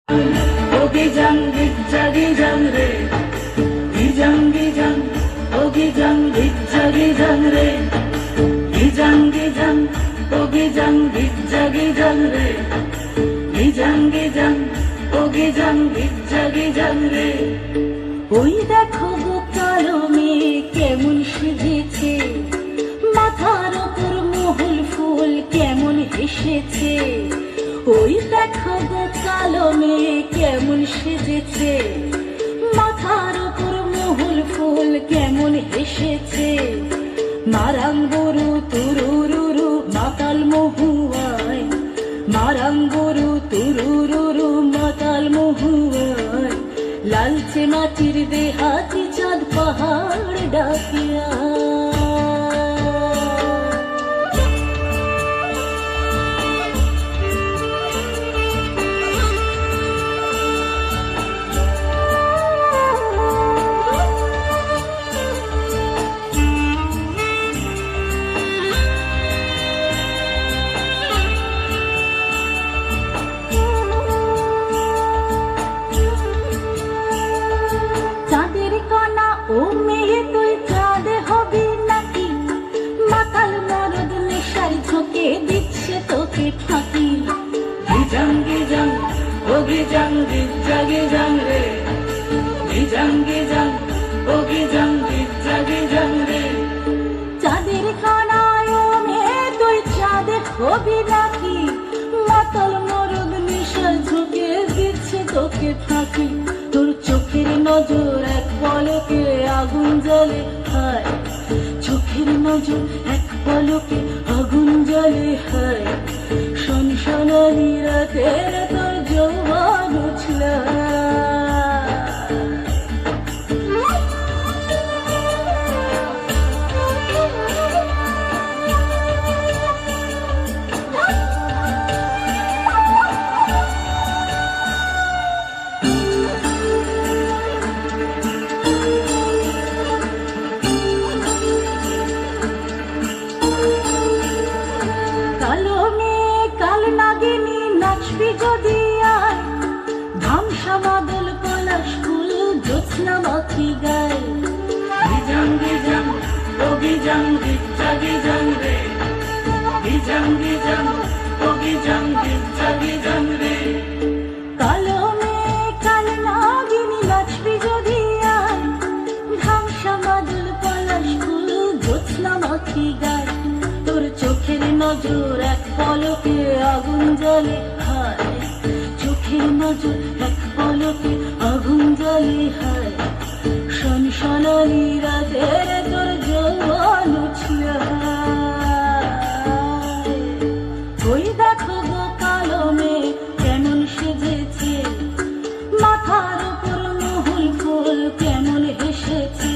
Ogijang gijang re, gijang, ogijang gijang re, gijang, ogijang gijang re, gijang, ogijang gijang re. ওই দেখো গো কালো মেয়ে কেমন সেজেছে, মাথার ওপর মহুল ফুল কেমন হেসেছে। ওই দেখো গো কালো মেয়ে কেমন সেজেছে, মাথার ওপর মহুল ফুল কেমন হেসেছে। মারাঙ্গুরু তুরুরুরু মাতাল মহুয়ায়, মারাঙ্গুরু তুরুরুরু মাতাল মহুয়ায়। লালচে মাটির দেহাতি চাঁদ পাহাড় ডাকিয়া। ও মেয়ে তুই চাঁদ হবি নাকি, মাতাল মরদ নেশার ঝোঁকে দিচ্ছে তোকে ফাঁকি। গিজাং, ও গিজাং রে, গিজাং, ও গিজাং রে। চাঁদের কানায় ও মেয়ে তুই চাঁদ হবি নাকি, মাতাল মরদ নেশার ঝোঁকে দিচ্ছে তোকে ফাঁকি। তোর চোখের নজর এক পলকে আগুন জ্বলে হায়, চোখের নজর এক পলকে আগুন জ্বলে হায়। শনশনানি রাতে তোর যৌবন উছলা। কালো মেয়ে কাল নাগিনী নাচবি যদি আয়, ধামসা মাদল পলাশ ফুল জ্যোৎস্না মাখি গায়। গিজাং, ও গিজাং রে, গিজাং, ও গিজাং রে। কালো মেয়ে কাল নাগিনী নাচবি যদি আয়, ধামসা মাদল পলাশ ফুল জ্যোৎস্না মাখি গায়। তোর চোখের নজর এক পলকে আগুন জ্বলে হায়, চোখের নজর এক পলকে আগুন জ্বলে হায়। শনশনানি রাতে তোর যৌবন উছলা। ওই দেখো গো কালো মেয়ে কেমন সেজেছে, মাথার ওপর মহুল ফুল কেমন হেসেছে।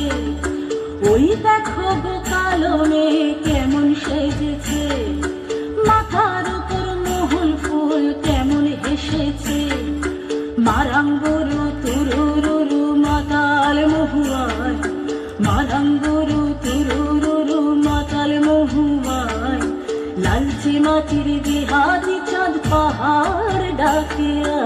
ওই দেখো গো কালো মেয়ে কেমন সেজেছে, মাথার ওপর মহুল ফুল কেমন হেসেছে। মারাঙ্গুরু তুরুরুরু মাতাল মহুয়ায়, মারাঙ্গুরু তুরুরুরু মাতাল মহুয়ায়। লালচে মাটির দেহাতি চাঁদ পাহাড় ডাকিয়া।